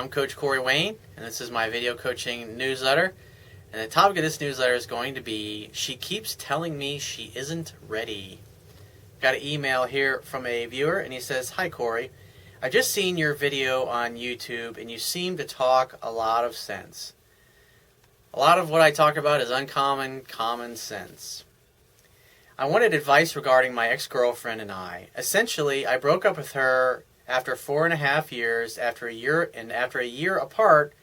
I'm Coach Corey Wayne, and this is my video coaching newsletter. And the topic of this newsletter is going to be, she keeps telling me she isn't ready. Got an email here from a viewer, and he says, "Hi Corey, I just seen your video on YouTube, and you seem to talk a lot of sense. A lot of what I talk about is uncommon common sense. I wanted advice regarding my ex-girlfriend and I. Essentially, I broke up with her after 4.5 years. After a year apart,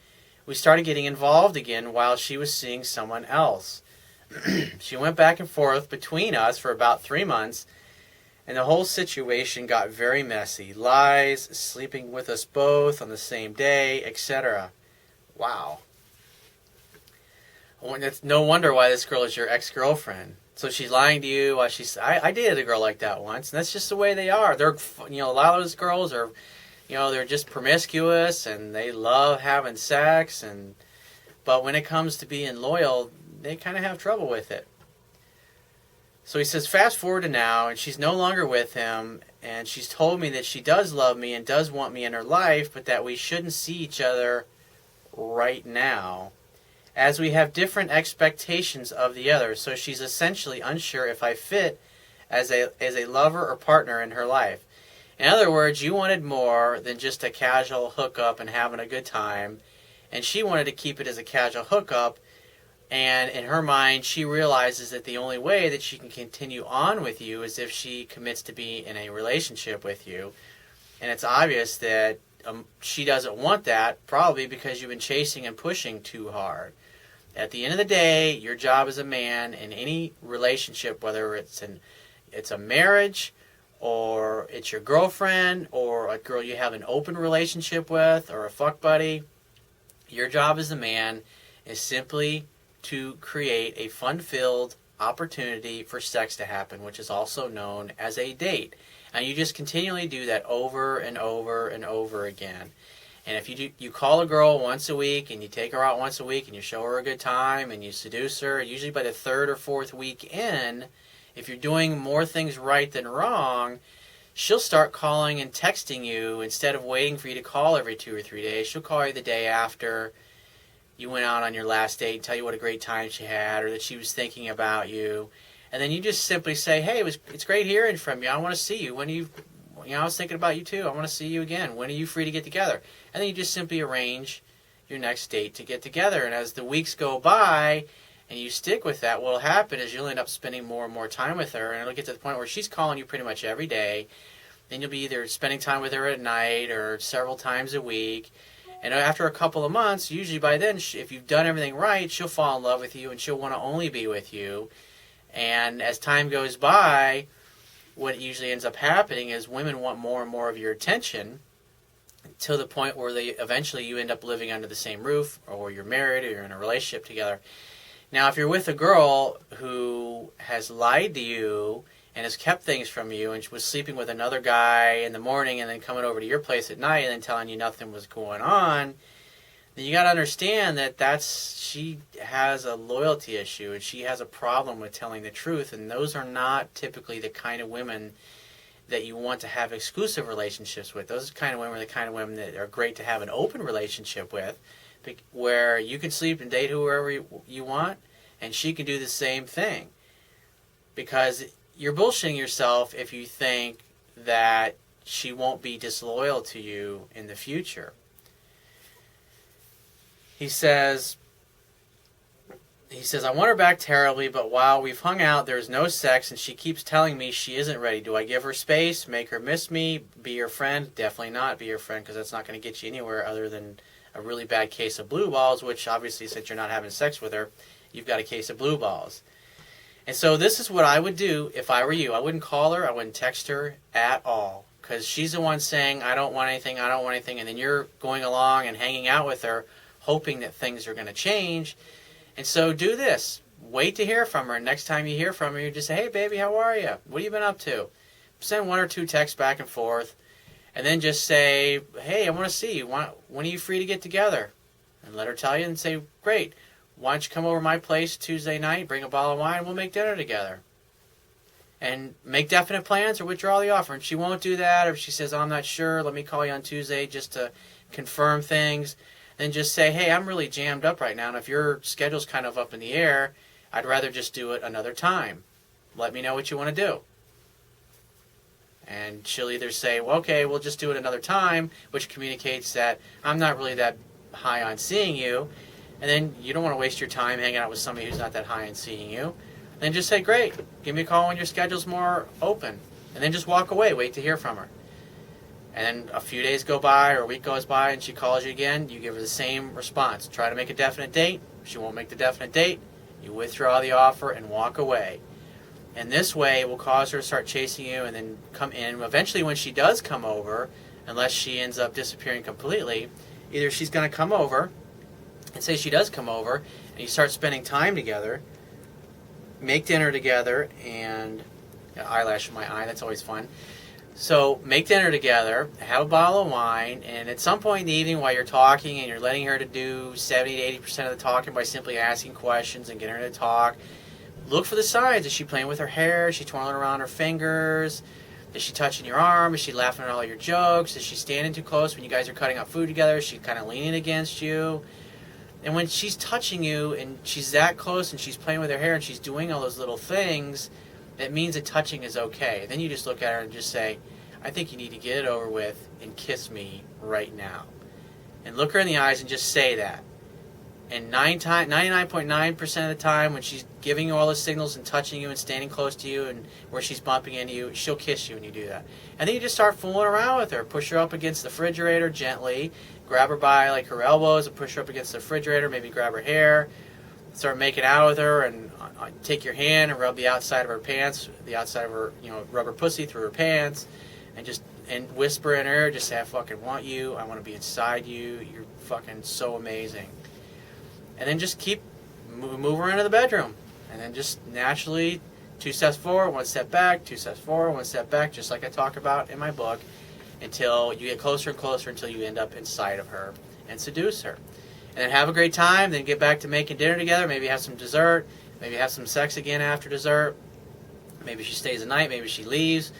we started getting involved again while she was seeing someone else. She went back and forth between us for about 3 months, and the whole situation got very messy. Lies, sleeping with us both on the same day, etc." Wow. It's no wonder why this girl is your ex-girlfriend. So she's lying to you while she's... I dated a girl like that once, and that's just the way they are. They're, a lot of those girls are, they're just promiscuous, and they love having sex, but when it comes to being loyal, they kind of have trouble with it. So he says, fast forward to now, and she's no longer with him, and she's told me that she does love me and does want me in her life, but that we shouldn't see each other right now, as we have different expectations of the other. So she's essentially unsure if I fit as a lover or partner in her life. In other words, you wanted more than just a casual hookup and having a good time, and she wanted to keep it as a casual hookup, and in her mind, she realizes that the only way that she can continue on with you is if she commits to be in a relationship with you. And it's obvious that she doesn't want that, probably because you've been chasing and pushing too hard. At the end of the day, your job as a man in any relationship, whether it's a marriage, or it's your girlfriend, or a girl you have an open relationship with, or a fuck buddy, your job as a man is simply to create a fun-filled opportunity for sex to happen, which is also known as a date. And you just continually do that over and over and over again. And if you call a girl once a week, and you take her out once a week, and you show her a good time, and you seduce her, usually by the 3rd or 4th week in, if you're doing more things right than wrong, she'll start calling and texting you instead of waiting for you to call every 2 or 3 days. She'll call you the day after you went out on your last date and tell you what a great time she had, or that she was thinking about you. And then you just simply say, "Hey, it's great hearing from you. I want to see you. I was thinking about you too. I want to see you again. When are you free to get together?" And then you just simply arrange your next date to get together. And as the weeks go by and you stick with that, what will happen is you'll end up spending more and more time with her. And it'll get to the point where she's calling you pretty much every day. Then you'll be either spending time with her at night or several times a week. And after a couple of months, usually by then, if you've done everything right, she'll fall in love with you and she'll want to only be with you. And as time goes by, what usually ends up happening is women want more and more of your attention, to the point where eventually you end up living under the same roof, or you're married, or you're in a relationship together. Now, if you're with a girl who has lied to you and has kept things from you, and was sleeping with another guy in the morning and then coming over to your place at night and then telling you nothing was going on, then you got to understand that she has a loyalty issue, and she has a problem with telling the truth. And those are not typically the kind of women that you want to have exclusive relationships with. Those kind of women are the kind of women that are great to have an open relationship with, where you can sleep and date whoever you want, and she can do the same thing. Because you're bullshitting yourself if you think that she won't be disloyal to you in the future. He says, "I want her back terribly, but while we've hung out, there's no sex, and she keeps telling me she isn't ready. Do I give her space, make her miss me, be her friend?" Definitely not be your friend, because that's not going to get you anywhere other than a really bad case of blue balls, which obviously, since you're not having sex with her, you've got a case of blue balls. And so this is what I would do if I were you. I wouldn't call her. I wouldn't text her at all, because she's the one saying, "I don't want anything, I don't want anything," and then you're going along and hanging out with her, hoping that things are going to change. And so do this. Wait to hear from her. Next time you hear from her, you just say, "Hey, baby, how are you? What have you been up to?" Send 1 or 2 texts back and forth. And then just say, "Hey, I want to see you. When are you free to get together?" And let her tell you, and say, "Great. Why don't you come over to my place Tuesday night, bring a bottle of wine, and we'll make dinner together." And make definite plans or withdraw the offer. And she won't do that, or if she says, "I'm not sure, let me call you on Tuesday just to confirm things, then just say, hey, I'm really jammed up right now, and if your schedule's kind of up in the air, I'd rather just do it another time. Let me know what you want to do. And she'll either say, well, okay, we'll just do it another time, which communicates that I'm not really that high on seeing you. And then you don't want to waste your time hanging out with somebody who's not that high on seeing you. Then just say, great, give me a call when your schedule's more open. And then just walk away, wait to hear from her. And then a few days go by or a week goes by and she calls you again, you give her the same response. Try to make a definite date. She won't make the definite date. You withdraw the offer and walk away. And this way it will cause her to start chasing you and then come in. Eventually when she does come over, unless she ends up disappearing completely, either she's going to come over, and say she does come over, and you start spending time together, make dinner together, and eyelash in my eye, that's always fun. So make dinner together, have a bottle of wine, and at some point in the evening while you're talking and you're letting her to do 70 to 80% of the talking by simply asking questions and getting her to talk, look for the signs. Is she playing with her hair? Is she twirling around her fingers? Is she touching your arm? Is she laughing at all your jokes? Is she standing too close when you guys are cutting up food together? Is she kind of leaning against you? And when she's touching you and she's that close and she's playing with her hair and she's doing all those little things, that means that touching is okay. Then you just look at her and just say, I think you need to get it over with and kiss me right now. And look her in the eyes and just say that. And 99.9% of the time when she's giving you all the signals and touching you and standing close to you and where she's bumping into you, she'll kiss you when you do that. And then you just start fooling around with her. Push her up against the refrigerator gently. Grab her by like her elbows and push her up against the refrigerator. Maybe grab her hair. Start making out with her and take your hand and rub the outside of her pants, the outside of her, rub her pussy through her pants. And whisper in her, just say, I fucking want you. I want to be inside you. You're fucking so amazing. And then just keep move her into the bedroom. And then just naturally 2 steps forward, 1 step back, 2 steps forward, 1 step back, just like I talk about in my book, until you get closer and closer until you end up inside of her and seduce her. And then have a great time, then get back to making dinner together, maybe have some dessert, maybe have some sex again after dessert. Maybe she stays the night, maybe she leaves.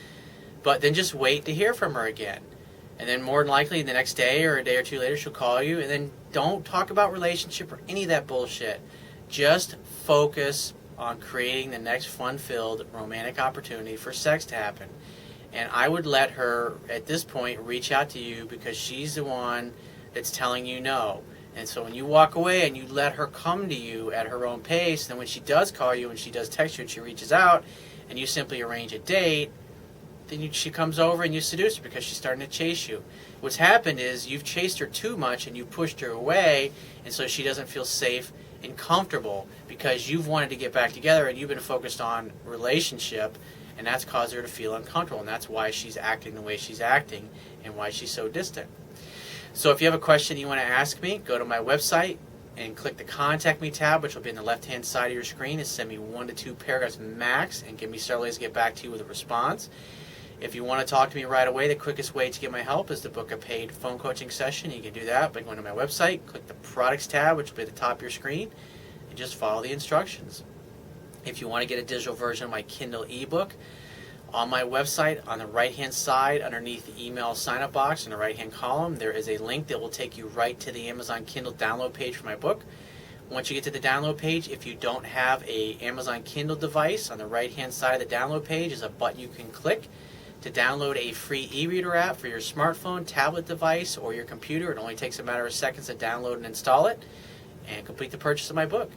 But then just wait to hear from her again. And then more than likely the next day or a day or two later she'll call you. And then don't talk about relationship or any of that bullshit. Just focus on creating the next fun-filled romantic opportunity for sex to happen. And I would let her, at this point, reach out to you because she's the one that's telling you no. And so when you walk away and you let her come to you at her own pace, then when she does call you and she does text you and she reaches out and you simply arrange a date, then she comes over and you seduce her because she's starting to chase you. What's happened is you've chased her too much and you pushed her away, and so she doesn't feel safe and comfortable because you've wanted to get back together and you've been focused on relationship, and that's caused her to feel uncomfortable, and that's why she's acting the way she's acting and why she's so distant. So if you have a question you want to ask me, go to my website and click the Contact Me tab, which will be on the left-hand side of your screen, and send me 1 to 2 paragraphs max and give me several days to get back to you with a response. If you want to talk to me right away, the quickest way to get my help is to book a paid phone coaching session. You can do that by going to my website, click the Products tab, which will be at the top of your screen, and just follow the instructions. If you want to get a digital version of my Kindle ebook, on my website, on the right-hand side, underneath the email sign-up box in the right-hand column, there is a link that will take you right to the Amazon Kindle download page for my book. Once you get to the download page, if you don't have an Amazon Kindle device, on the right-hand side of the download page is a button you can click to download a free e-reader app for your smartphone, tablet device, or your computer. It only takes a matter of seconds to download and install it and complete the purchase of my book.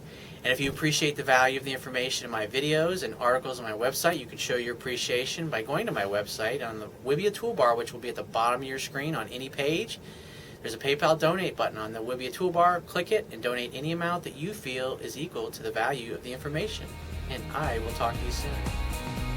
And if you appreciate the value of the information in my videos and articles on my website, you can show your appreciation by going to my website on the Wibbia toolbar, which will be at the bottom of your screen on any page. There's a PayPal donate button on the Wibbia toolbar. Click it and donate any amount that you feel is equal to the value of the information. And I will talk to you soon.